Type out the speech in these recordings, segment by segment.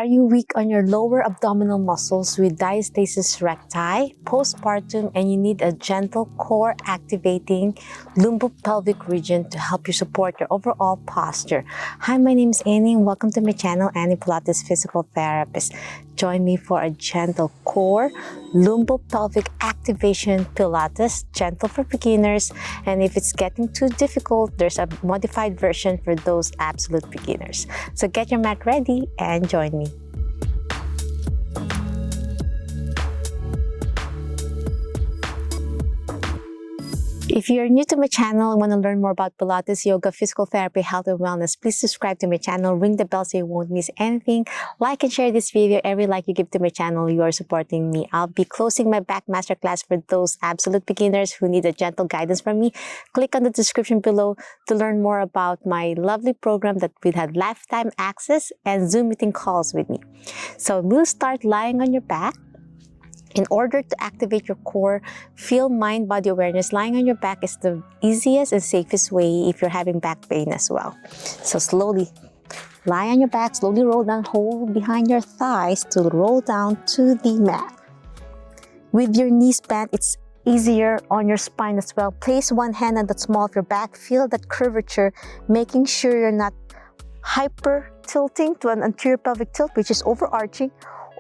Are you weak on your lower abdominal muscles with diastasis recti, postpartum, and you need a gentle core activating lumbopelvic region to help you support your overall posture? Hi, my name is Annie and welcome to my channel, Annie Pilates Physical Therapist. Join me for a gentle core lumbopelvic activation Pilates, gentle for beginners, and if it's getting too difficult, there's a modified version for those absolute beginners. So get your mat ready and join me. If you're new to my channel and want to learn more about Pilates, yoga, physical therapy, health, and wellness, please subscribe to my channel, ring the bell so you won't miss anything. Like and share this video. Every like you give to my channel, you are supporting me. I'll be closing my back masterclass for those absolute beginners who need a gentle guidance from me. Click on the description below to learn more about my lovely program that will have lifetime access and Zoom meeting calls with me. So we'll start lying on your back. In order to activate your core, feel mind-body awareness. Lying on your back is the easiest and safest way if you're having back pain as well. So slowly lie on your back, slowly roll down, hold behind your thighs to roll down to the mat. With your knees bent, it's easier on your spine as well. Place one hand on the small of your back, feel that curvature, making sure you're not hyper tilting to an anterior pelvic tilt, which is overarching,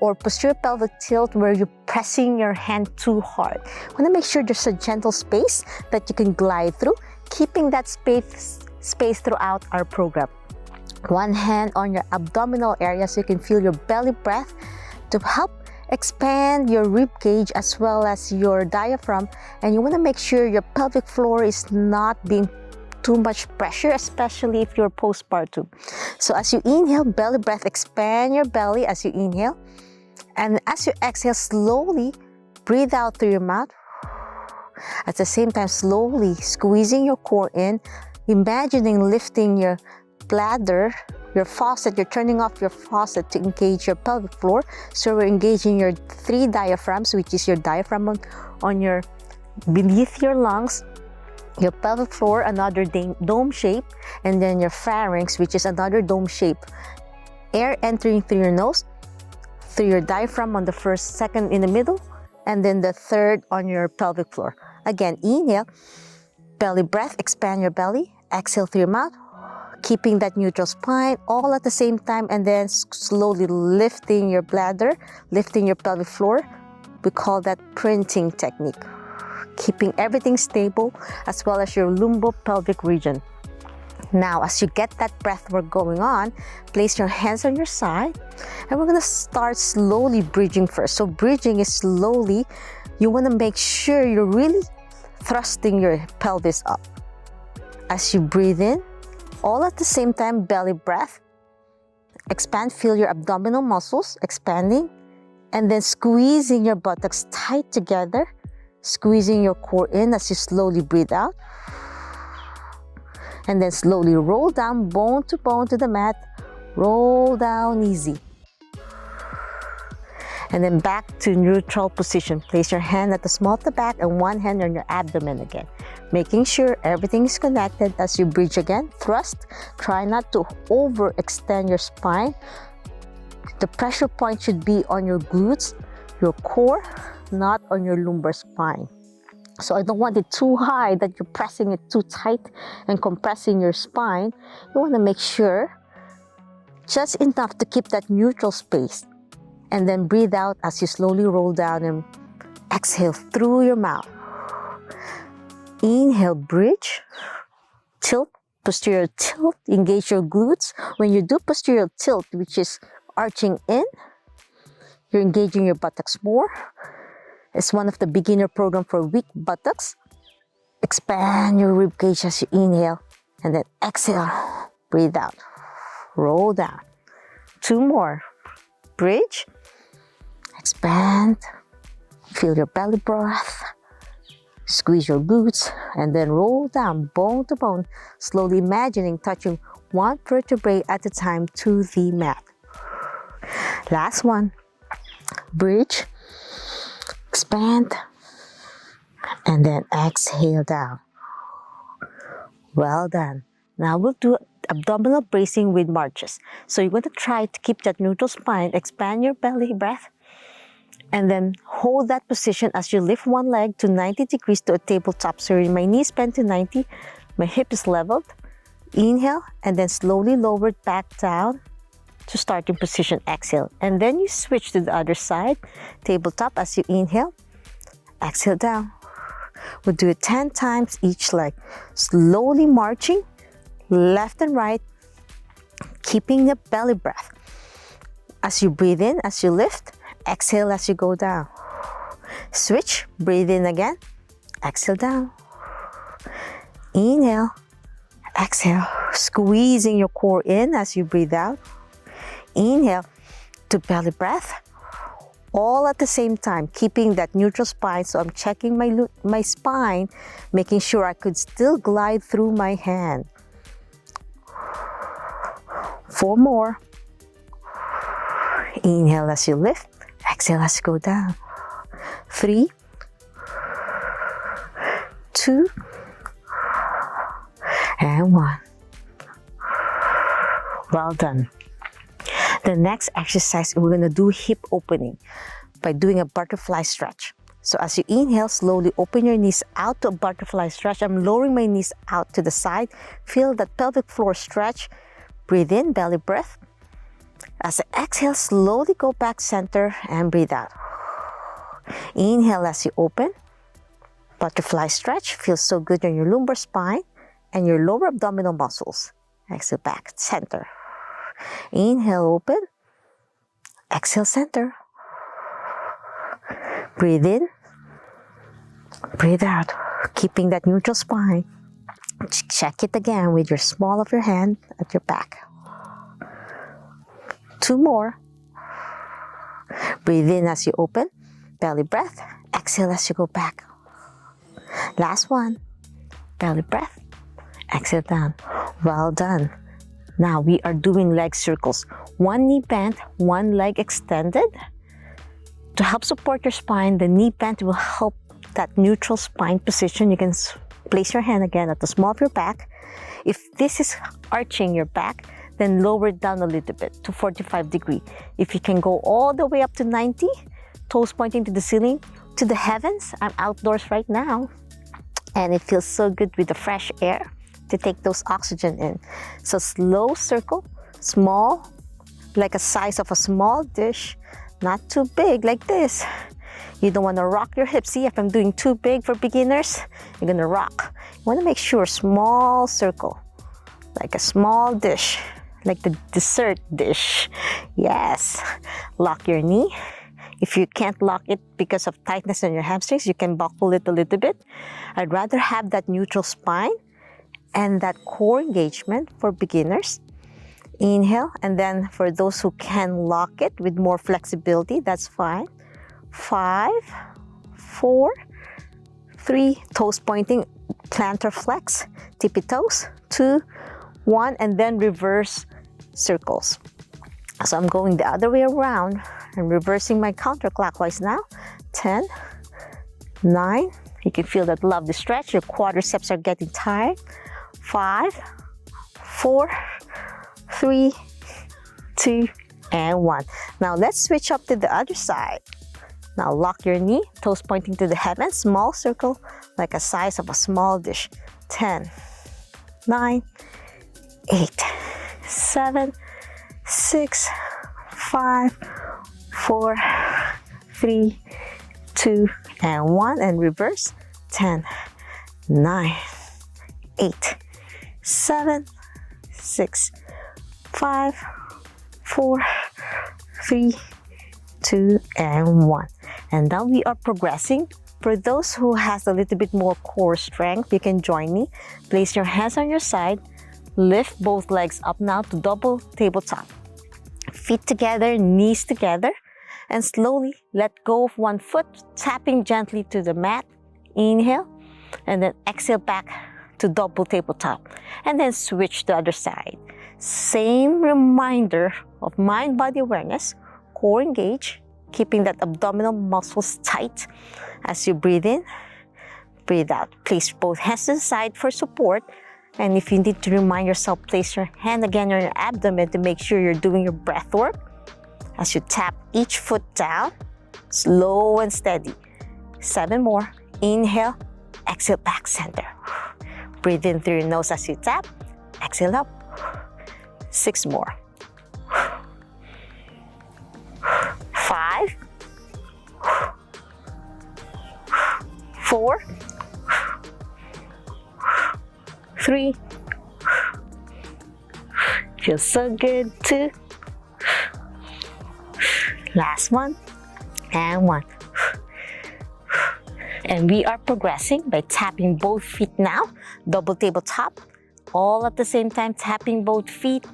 or posterior pelvic tilt where you're pressing your hand too hard. You want to make sure there's a gentle space that you can glide through, keeping that space throughout our program. One hand on your abdominal area so you can feel your belly breath to help expand your rib cage as well as your diaphragm. And you want to make sure your pelvic floor is not being too much pressure, especially if you're postpartum. So as you inhale, belly breath, expand your belly as you inhale. And as you exhale, slowly breathe out through your mouth. At the same time, slowly squeezing your core in, imagining lifting your bladder, your faucet. You're turning off your faucet to engage your pelvic floor. So we're engaging your three diaphragms, which is your diaphragm on your beneath your lungs, your pelvic floor, another dome shape, and then your pharynx, which is another dome shape. Air entering through your nose, through your diaphragm on the first, second in the middle, and then the third on your pelvic floor. Again, inhale, belly breath, expand your belly, exhale through your mouth, keeping that neutral spine all at the same time, and then slowly lifting your bladder, lifting your pelvic floor. We call that printing technique. Keeping everything stable as well as your lumbopelvic region. Now, as you get that breath work going on, place your hands on your side and we're going to start slowly bridging first. So bridging is slowly, you want to make sure you're really thrusting your pelvis up. As you breathe in, all at the same time, belly breath, expand, feel your abdominal muscles expanding, and then squeezing your buttocks tight together, squeezing your core in as you slowly breathe out. And then slowly roll down bone to the mat. Roll down easy. And then back to neutral position. Place your hand at the small of the back and one hand on your abdomen again. Making sure everything is connected as you bridge again. Thrust. Try not to overextend your spine. The pressure point should be on your glutes, your core, not on your lumbar spine. So I don't want it too high that you're pressing it too tight and compressing your spine. You want to make sure just enough to keep that neutral space. And then breathe out as you slowly roll down and exhale through your mouth. Inhale, bridge, tilt, posterior tilt, engage your glutes. When you do posterior tilt, which is arching in, you're engaging your buttocks more. It's one of the beginner program for weak buttocks. Expand your rib cage as you inhale and then exhale, breathe out, roll down. Two more, bridge, expand, feel your belly breath, squeeze your glutes and then roll down bone to bone, slowly imagining touching one vertebrae at a time to the mat. Last one, bridge, expand, and then exhale down. Well done. Now we'll do abdominal bracing with marches. So you're going to try to keep that neutral spine, expand your belly breath, and then hold that position as you lift one leg to 90 degrees to a tabletop. So my knees bend to 90, my hip is leveled. Inhale, and then slowly lower it back down to starting position. Exhale, and then you switch to the other side, tabletop as you inhale, exhale down. We'll do it 10 times each leg, slowly marching left and right, keeping the belly breath. As you breathe in, as you lift, exhale as you go down. Switch, breathe in again, exhale down. Inhale, exhale, squeezing your core in as you breathe out. Inhale to belly breath, all at the same time, keeping that neutral spine. So I'm checking my spine, making sure I could still glide through my hand. 4 more. Inhale as you lift, exhale as you go down. 3, 2, and 1. Well done. The next exercise, we're going to do hip opening by doing a butterfly stretch. So as you inhale, slowly open your knees out to a butterfly stretch. I'm lowering my knees out to the side. Feel that pelvic floor stretch. Breathe in, belly breath. As I exhale, slowly go back center and breathe out. Inhale as you open. Butterfly stretch. Feels so good on your lumbar spine and your lower abdominal muscles. Exhale back, center. Inhale, open. Exhale, center. Breathe in. Breathe out. Keeping that neutral spine. Check it again with your small of your hand at your back. 2 more. Breathe in as you open. Belly breath. Exhale as you go back. Last one. Belly breath. Exhale down. Well done. Now we are doing leg circles. 1 knee bent, 1 leg extended. To help support your spine, the knee bent will help that neutral spine position. You can place your hand again at the small of your back. If this is arching your back, then lower it down a little bit to 45 degrees. If you can go all the way up to 90, toes pointing to the ceiling, to the heavens. I'm outdoors right now, and it feels so good with the fresh air to take those oxygen in. So slow circle, small, like a size of a small dish, not too big like this. You don't want to rock your hips. See, if I'm doing too big for beginners, you're gonna rock. You want to make sure small circle, like a small dish, like the dessert dish. Yes, lock your knee. If you can't lock it because of tightness in your hamstrings, you can buckle it a little bit. I'd rather have that neutral spine and that core engagement for beginners. Inhale, and then for those who can lock it with more flexibility, that's fine. 5, 4, 3, toes pointing, plantar flex, tippy toes, 2, 1, and then reverse circles. So I'm going the other way around and reversing my counterclockwise now. 10, 9, you can feel that lovely stretch. Your quadriceps are getting tired. 5, 4, 3, 2, and 1. Now let's switch up to the other side. Now lock your knee, toes pointing to the heavens, small circle, like a size of a small dish. 10, 9, 8, 7, 6, 5, 4, 3, 2, and 1, and reverse. 10, 9, 8, 7, 6, 5, 4, 3, 2, and 1. And now we are progressing. For those who has a little bit more core strength, you can join me. Place your hands on your side. Lift both legs up now to double tabletop. Feet together, knees together, and slowly let go of one foot, tapping gently to the mat. Inhale, and then exhale back to double tabletop, and then switch to the other side. Same reminder of mind-body awareness, core engage, keeping that abdominal muscles tight as you breathe in, breathe out. Place both hands to the side for support. And if you need to remind yourself, place your hand again on your abdomen to make sure you're doing your breath work. As you tap each foot down, slow and steady. 7 more. Inhale, exhale, back center. Breathe in through your nose as you tap. Exhale up. 6 more. 5, 4, 3. Feels so good. 2. Last one. And 1. And we are progressing by tapping both feet now. Double tabletop. All at the same time, tapping both feet.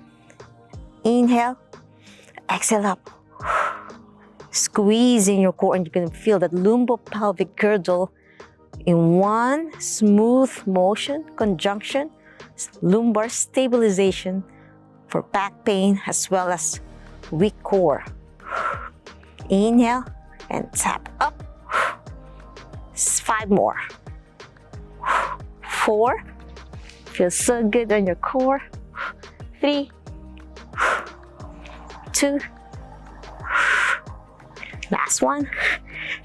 Inhale. Exhale up. Squeezing your core, and you can feel that lumbo-pelvic girdle in one smooth motion, conjunction, lumbar stabilization for back pain as well as weak core. Inhale and tap up. 5 more. 4. Feels so good on your core. 3, 2. Last one.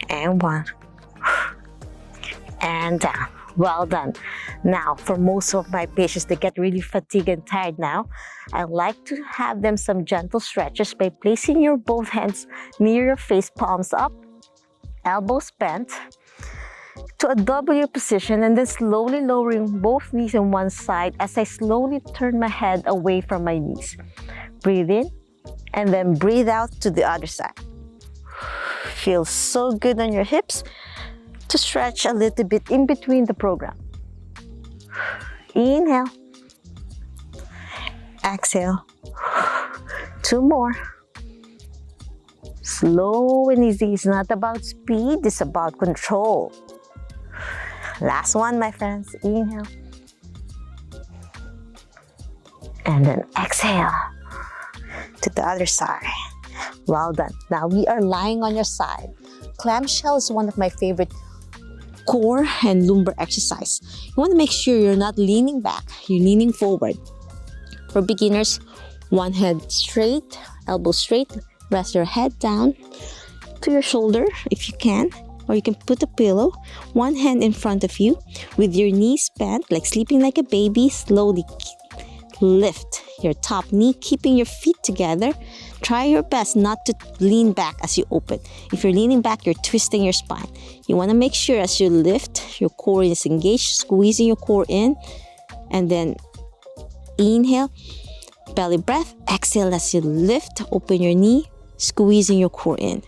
And 1. And down. Well done. Now, for most of my patients, they get really fatigued and tired now. I like to have them some gentle stretches by placing your both hands near your face, palms up, elbows bent, to a W position, and then slowly lowering both knees on one side as I slowly turn my head away from my knees. Breathe in, and then breathe out to the other side. Feels so good on your hips to stretch a little bit in between the program. Inhale. Exhale. 2 more. Slow and easy. It's not about speed, it's about control. Last one, my friends. Inhale. And then exhale to the other side. Well done. Now we are lying on your side. Clamshell is one of my favorite core and lumbar exercise. You want to make sure you're not leaning back, you're leaning forward. For beginners, one head straight, elbow straight, rest your head down to your shoulder if you can, or you can put a pillow, one hand in front of you with your knees bent, like sleeping like a baby. Slowly lift your top knee, keeping your feet together. Try your best not to lean back as you open. If you're leaning back, you're twisting your spine. You want to make sure as you lift, your core is engaged, squeezing your core in, and then inhale, belly breath. Exhale as you lift, open your knee, squeezing your core in,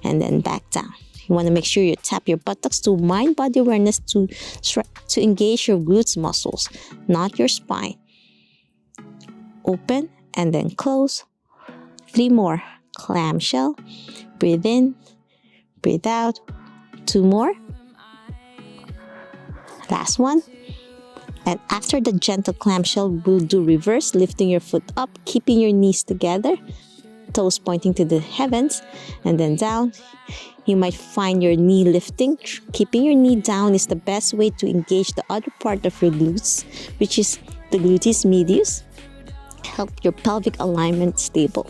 and then back down. You want to make sure you tap your buttocks to mind-body awareness to engage your glutes muscles, not your spine. Open and then close. 3 more. Clamshell. Breathe in, breathe out. 2 more. Last one. And after the gentle clamshell, we'll do reverse, lifting your foot up, keeping your knees together, toes pointing to the heavens, and then down. You might find your knee lifting. Keeping your knee down is the best way to engage the other part of your glutes, which is the gluteus medius. Help your pelvic alignment stable.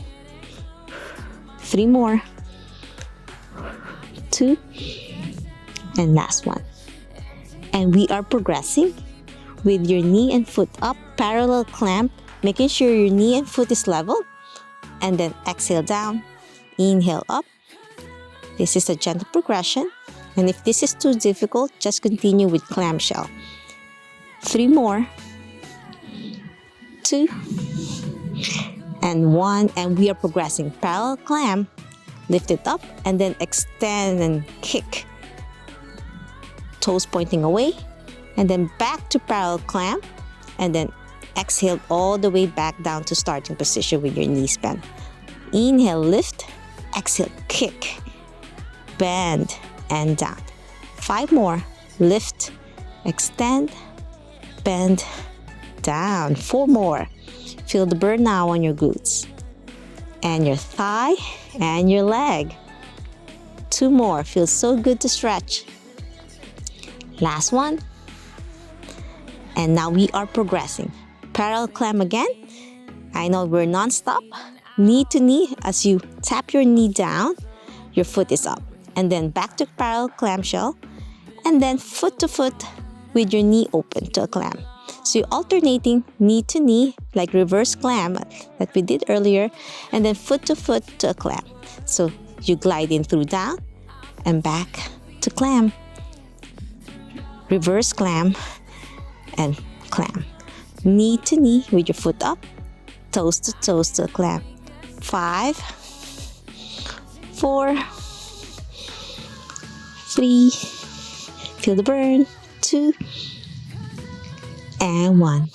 3 more. 2. And last one. And we are progressing with your knee and foot up, parallel clamp, making sure your knee and foot is level. And then exhale down, inhale up. This is a gentle progression. And if this is too difficult, just continue with clamshell. 3 more. 2. And 1. And we are progressing. Parallel clamp, lift it up, and then extend and kick. Toes pointing away. And then back to parallel clamp, and then exhale all the way back down to starting position with your knees bent. Inhale, lift, exhale, kick, bend, and down. 5 more. Lift, extend, bend, down. 4 more. Feel the burn now on your glutes and your thigh and your leg. 2 more. Feels so good to stretch. Last one. And now we are progressing. Parallel clam again. I know we're non-stop. Knee to knee. As you tap your knee down, your foot is up. And then back to parallel clamshell. And then foot to foot with your knee open to a clam. So you're alternating knee to knee, like reverse clam that we did earlier. And then foot to foot to a clam. So you glide in through down and back to clam. Reverse clam and clam. Knee to knee with your foot up, toes to a clam. 5, 4, 3, feel the burn, 2, and 1.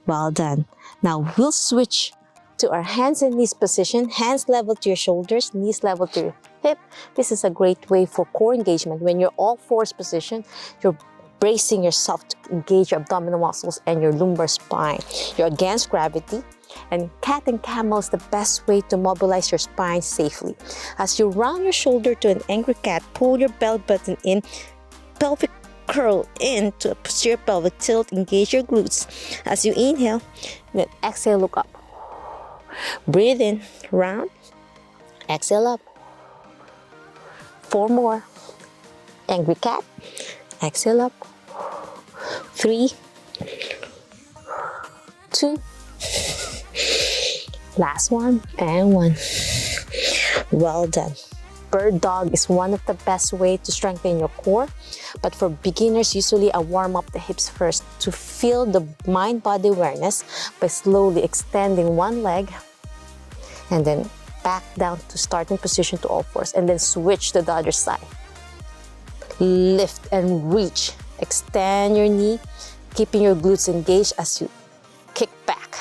Well done. Now we'll switch to our hands and knees position. Hands level to your shoulders, knees level to your hip. This is a great way for core engagement. When you're all fours position, you're bracing yourself to engage your abdominal muscles and your lumbar spine. You're against gravity, and cat and camel is the best way to mobilize your spine safely. As you round your shoulder to an angry cat, pull your belly button in, pelvic curl in to a posterior pelvic tilt, engage your glutes. As you inhale, then exhale, look up. Breathe in, round, exhale up. 4 more. Angry cat, exhale up. 3, 2, last one, and 1. Well done. Bird dog is one of the best ways to strengthen your core, but for beginners, usually I warm up the hips first to feel the mind-body awareness by slowly extending one leg and then back down to starting position to all fours, and then switch to the other side. Lift and reach. Extend your knee, keeping your glutes engaged as you kick back,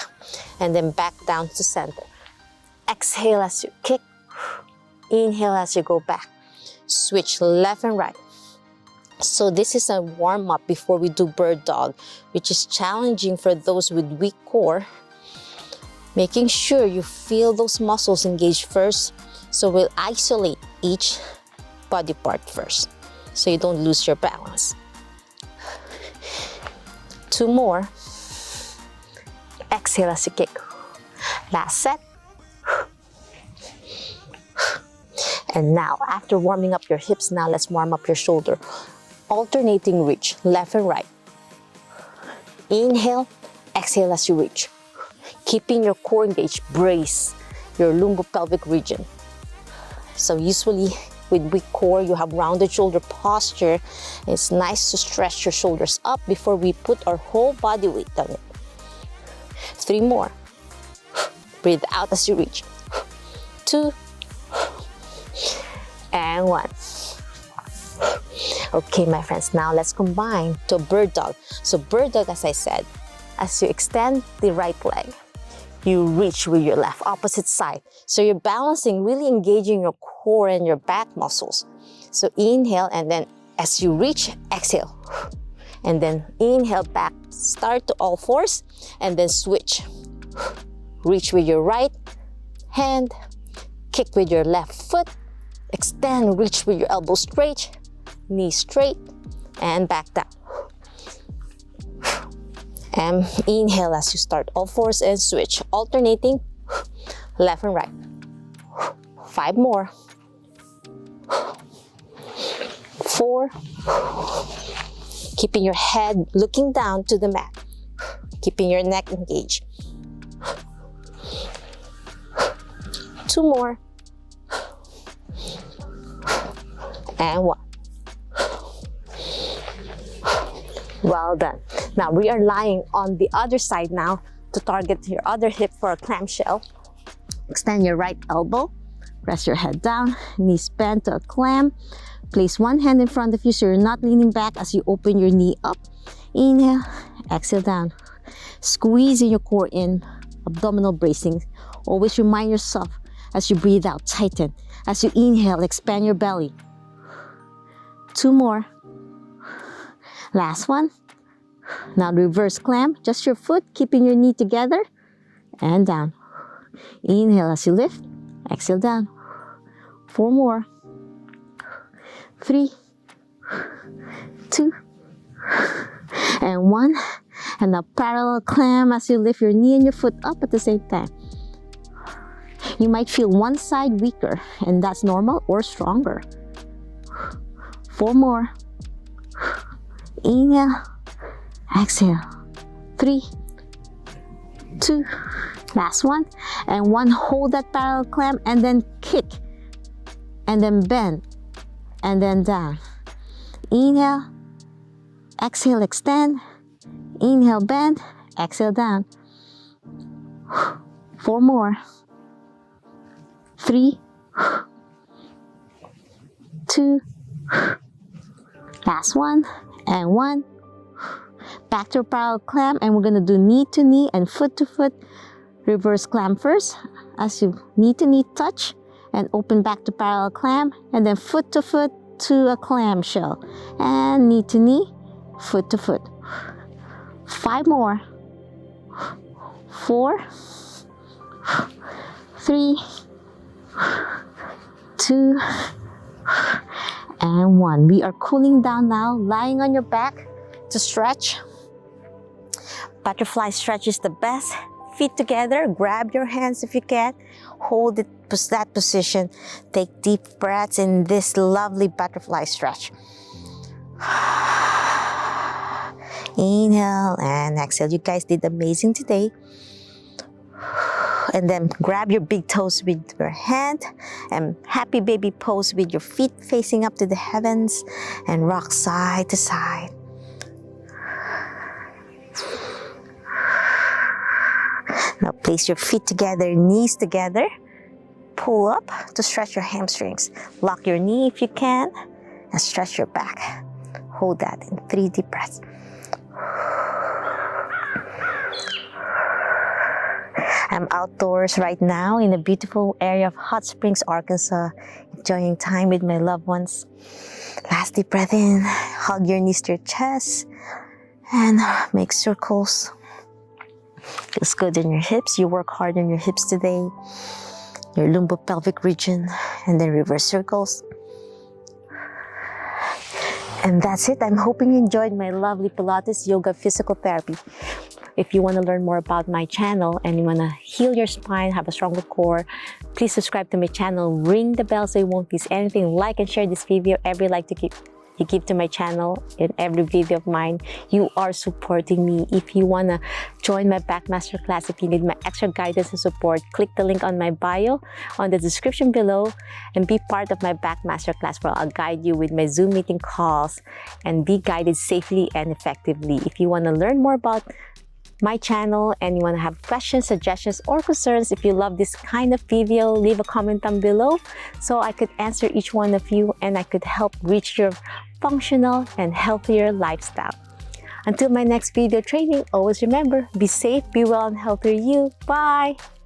and then back down to center. Exhale as you kick. Inhale as you go back. Switch left and right. So this is a warm-up before we do bird dog, which is challenging for those with weak core. Making sure you feel those muscles engaged first. So we'll isolate each body part first, so you don't lose your balance. 2 more. Exhale as you kick. Last set. And now, after warming up your hips, now let's warm up your shoulder. Alternating reach, left and right. Inhale, exhale as you reach. Keeping your core engaged, brace your lumbopelvic region. So usually with weak core, you have rounded shoulder posture. It's nice to stretch your shoulders up before we put our whole body weight on it. 3 more. Breathe out as you reach. 2, and 1. Okay, my friends, now let's combine to a bird dog. So bird dog, as I said, as you extend the right leg, you reach with your left, opposite side. So you're balancing, really engaging your core and your back muscles. So inhale, and then as you reach, exhale. And then inhale back, start to all fours, and then switch. Reach with your right hand, kick with your left foot, extend, reach with your elbow straight, knee straight, and back down. And inhale as you start all fours and switch, alternating left and right. 5 more. 4. Keeping your head looking down to the mat. Keeping your neck engaged. 2 more. And 1. Well done. Now we are lying on the other side now to target your other hip for a clamshell. Extend your right elbow, press your head down, knees bent to a clam. Place one hand in front of you so you're not leaning back as you open your knee up. Inhale, exhale down. Squeezing your core in, abdominal bracing. Always remind yourself as you breathe out, tighten. As you inhale, expand your belly. 2 more. Last one. Now reverse clam, just your foot, keeping your knee together and down. Inhale as you lift, exhale down. 4 more. 3, 2, and 1. And now parallel clamp as you lift your knee and your foot up at the same time. You might feel one side weaker, and that's normal or stronger. 4 more. Inhale, exhale. 3, 2, last one. And 1, hold that parallel clamp and then kick. And then bend. And then down. Inhale, exhale, extend. Inhale, bend. Exhale, down. 4 more. 3, 2, last one, and 1. Back to parallel clamp, and we're going to do knee to knee and foot to foot. Reverse clamp first as you knee to knee touch, and open back to parallel clamp, and then foot to foot to a clamshell, and knee to knee, foot to foot. 5 more. 4, 3, 2, and 1. We are cooling down now, lying on your back to stretch. Butterfly stretch is the best. Feet together, grab your hands if you can. Hold it, that position. Take deep breaths in this lovely butterfly stretch. Inhale and exhale. You guys did amazing today. And then grab your big toes with your hand and happy baby pose with your feet facing up to the heavens and rock side to side. Now place your feet together, knees together. Pull up to stretch your hamstrings. Lock your knee if you can and stretch your back. Hold that in 3 deep breaths. I'm outdoors right now in the beautiful area of Hot Springs, Arkansas, enjoying time with my loved ones. Last deep breath in, hug your knees to your chest, and make circles. Feels good in your hips. You work hard in your hips today, your lumbar pelvic region, and then reverse circles. And that's it. I'm hoping you enjoyed my lovely Pilates yoga physical therapy. If you want to learn more about my channel and you want to heal your spine, have a stronger core, please subscribe to my channel. Ring the bell so you won't miss anything. Like and share this video. Every like you give to my channel in every video of mine, you are supporting me. If you want to join my back masterclass, if you need my extra guidance and support, click the link on my bio on the description below and be part of my back masterclass where I'll guide you with my Zoom meeting calls and be guided safely and effectively. If you want to learn more about my channel and you want to have questions, suggestions, or concerns, if you love this kind of video, leave a comment down below so I could answer each one of you and I could help reach your functional and healthier lifestyle. Until my next video training, always remember, be safe, be well, and healthy you. Bye!